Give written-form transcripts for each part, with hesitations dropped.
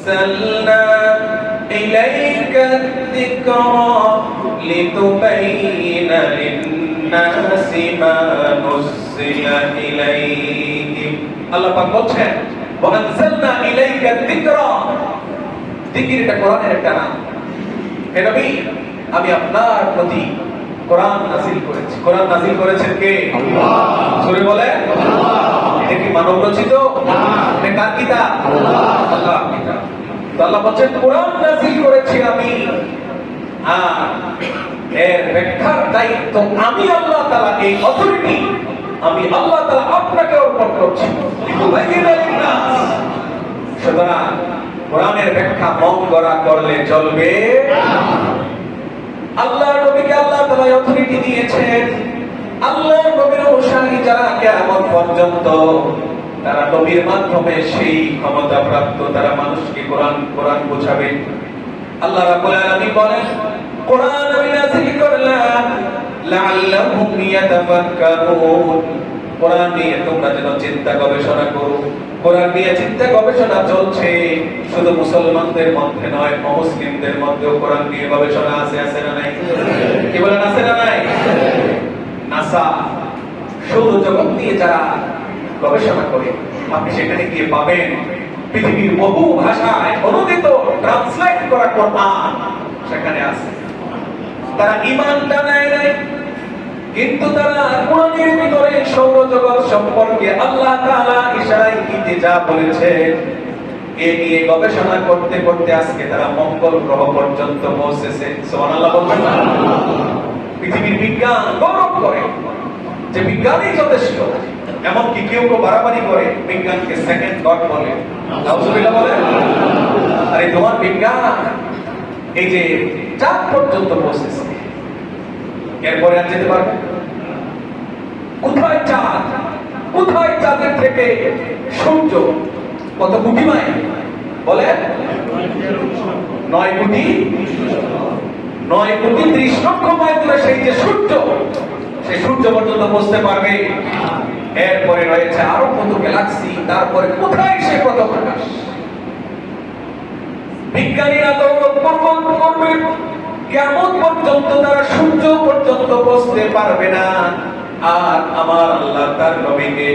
وأنزلنا إليك الذكر لتبين للناس ما نزل إليهم আল্লাহ পাক বলছেন وأنزلنا إليك الذكر জিকির এটা কোরআনের একটা নাম। হে নবী, আমি আপনার প্রতি কোরআন নাযিল করেছি। কোরআন নাযিল করেছেন কে? আল্লাহ। জোরে বলেন আল্লাহ। এটা কি মানব রচিত? না। এটা কার কিতাব? আল্লাহ। আল্লাহর কিতাব। তো আল্লাহ বলেন কোরআন নাযিল করেছি আমি, আর এর ব্যাখ্যার দায়িত্ব আমি আল্লাহ তাআলা, এই অথরিটি আমি আল্লাহ তাআলা আপনাকে অর্পণ করছি। সুতরাং কোরআনের ব্যাখ্যা মন গড়া করলে চলবে না। আল্লাহর নবীকে আল্লাহ তাআলা অথরিটি দিয়েছেন। আল্লাহর নবীর অনুসারী যারা কিয়ামত পর্যন্ত, তারা নবীর মাধ্যমে সেই ক্ষমতা প্রাপ্ত, তারা মানুষকে কোরআন বোঝাবে। আল্লাহ রাব্বুল আলামিন বলেন কোরআন আমি নাযিল করলাম লাআল্লাহুম ইয়াতাফাক্কারুন, কোরআন নিয়ে তোমরা যেন চিন্তা গবেষণা করো। কোরআন নিয়ে চিন্তা গবেষণা চলছে, শুধু মুসলমানদের মধ্যে নয়, অমুসলিমদের মধ্যেও কোরআন নিয়ে গবেষণা আছে না নাই? কি বলেন আছে না নাই? নাসা সৌরজগৎ নিয়ে যারা গবেষণা করে, আপনি সেখানে গিয়ে পাবেন পৃথিবীর বহু ভাষায় অনুদিত ট্রান্সলেট করা কোরআন সেখানে আছে। তারা ঈমানটা নেয় নাই, কিন্তু তারা কোরআনের ভিতরে সৌরজগৎ সম্পর্কে আল্লাহ তাআলা ইশারায় দিতে যা বলেছেন এ নিয়ে গবেষণা করতে করতে আজকে তারা মঙ্গল গ্রহ পর্যন্ত পৌঁছেছে। সুবহানাল্লাহ বলবেন না? পৃথিবীর বিজ্ঞান গৌরব করে যে বিজ্ঞানই যথেষ্ট। এমনকি কেউ বাড়াবাড়ি করে বিজ্ঞানকে সেকেন্ড গড বলে। নাউজুবিল্লাহ বলে। আরে তোমার বিজ্ঞান এই যে চাঁদ পর্যন্ত পৌঁছেছে, এরপরে আর যেতে পারবে? কোথায় চাঁদ? কোথায় চাঁদের থেকে সূর্য? কত কোটি মাইল বলে? 9 কোটি 30 লক্ষ মাইল দূরে সেই যে সূর্য, সেই সূর্য পর্যন্ত পৌঁছতে পারবে। এরপরে রয়েছে আরো কত গ্যালাক্সি, তারপরে কোথায় সে কত প্রকাশ। বিজ্ঞানীরা গৌরব করবে কিয়ামত পর্যন্ত তারা সূর্য পর্যন্ত পৌঁছতে পারবে না। আর আমার আল্লাহ তার নবীকে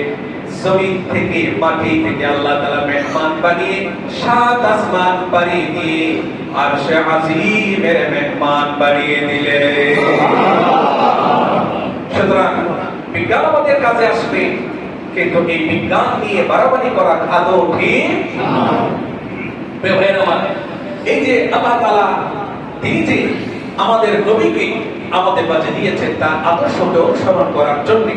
জমিন থেকে, মাটি থেকে আল্লাহ তাআলা মেহমান বানিয়ে 7 আসমান পাড়ি দিয়ে আরশে আজিমের মেহমান বানিয়ে দিলেন। সুতরাং বিজ্ঞান আমাদের কাছে আসবে, কিন্তু এই বিজ্ঞান নিয়ে বাড়াবাড়ি করা আদৌ ঠিক না। এই যে আল্লাহ তাআলা তিনি যে আমাদের নবীকে আমাদের মাঝে দিয়েছেন তার আদর্শকে অনুসরণ করার জন্য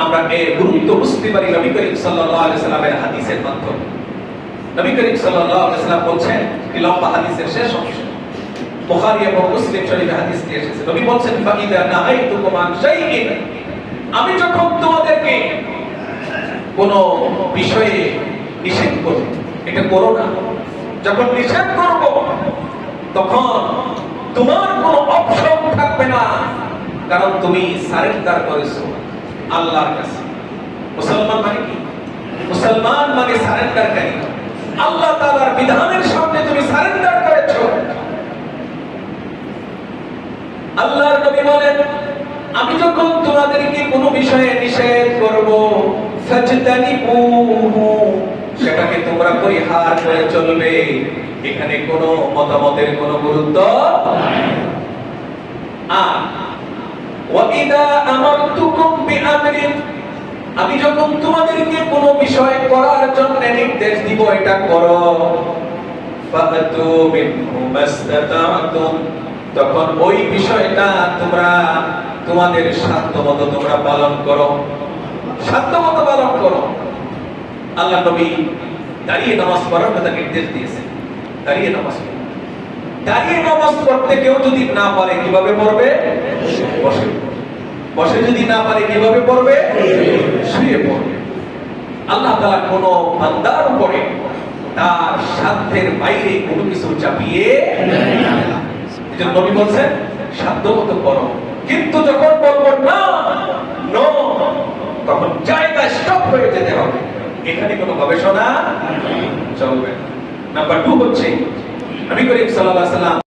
আমরা এর গুরুত্ব বুঝতে পারি নবী করিম সাল্লাল্লাহু আলাইহি সাল্লামের হাদিসের মাধ্যমে। নবী করিম সাল্লাল্লাহু আলাইহি সাল্লাম বলছেন, এই লম্বা হাদিসের শেষ অংশ বুখারী এবং মুসলিম শরীফে হাদিসটি এসেছে। নবী বলছেন ফাইদা নাহাইতুকুম আন শাইইন, আমি যখন তোমাদেরকে কোন বিষয়ে নিষেধ করব, এটা করো না, যখন নিষেধ করব তখন তোমার কোনো অপশন থাকবে না, কারণ তুমি সারেন্ডার করেছো আল্লাহর কাছে। মুসলমান মানে কি? মুসলমান মানে সারেন্ডারকারী। আল্লাহ তাআলার বিধানের সামনে তুমি সারেন্ডার করেছো। আল্লাহর নবী বলেন আমি যখন তোমাদেরকে কোনো বিষয়ে নিষেধ করব ফাজতানিবুহু, সেটাকে তোমরা পরিহার করে চলবে। এখানে কোনো মতামতের কোনো গুরুত্ব নাই। ওয়াইদা আমারতুকুম বিআমরিন, আমি যখন তোমাদেরকে কোনো বিষয় করার জন্য নির্দেশ দিব এটা করো, ফাতু মিনহু মাসতাতাতুম, তখন ওই বিষয়টা তোমরা তোমাদের সাধ্যমতো তোমরা পালন করো, সাধ্যমতো পালন করো। আল্লাহ নবী দাঁড়িয়ে নামাজ পড়ার কথা নির্দেশ দিয়েছেন। দাঁড়িয়ে নামাজ পড়তে কেউ যদি না পারে কিভাবে পড়বে? বসে। বসে যদি না পারে কিভাবে পড়বে? শুয়ে পড়বে। আল্লাহ তাআলা কোন বান্দার উপরে তার সাধ্যের বাইরে কোনো কিছু চাপিয়ে দেয় না। এজন্য নবী বলেন সাধ্যমতো করো, কিন্তু যখন বলবো না নো, তখন জায়গা স্টপ হয়ে যেতে হবে। এখানে কোনো গবেষণা চলবে না। নাম্বার 2 হচ্ছে নবী করিম সাল্লাল্লাহু আলাইহি সাল্লাম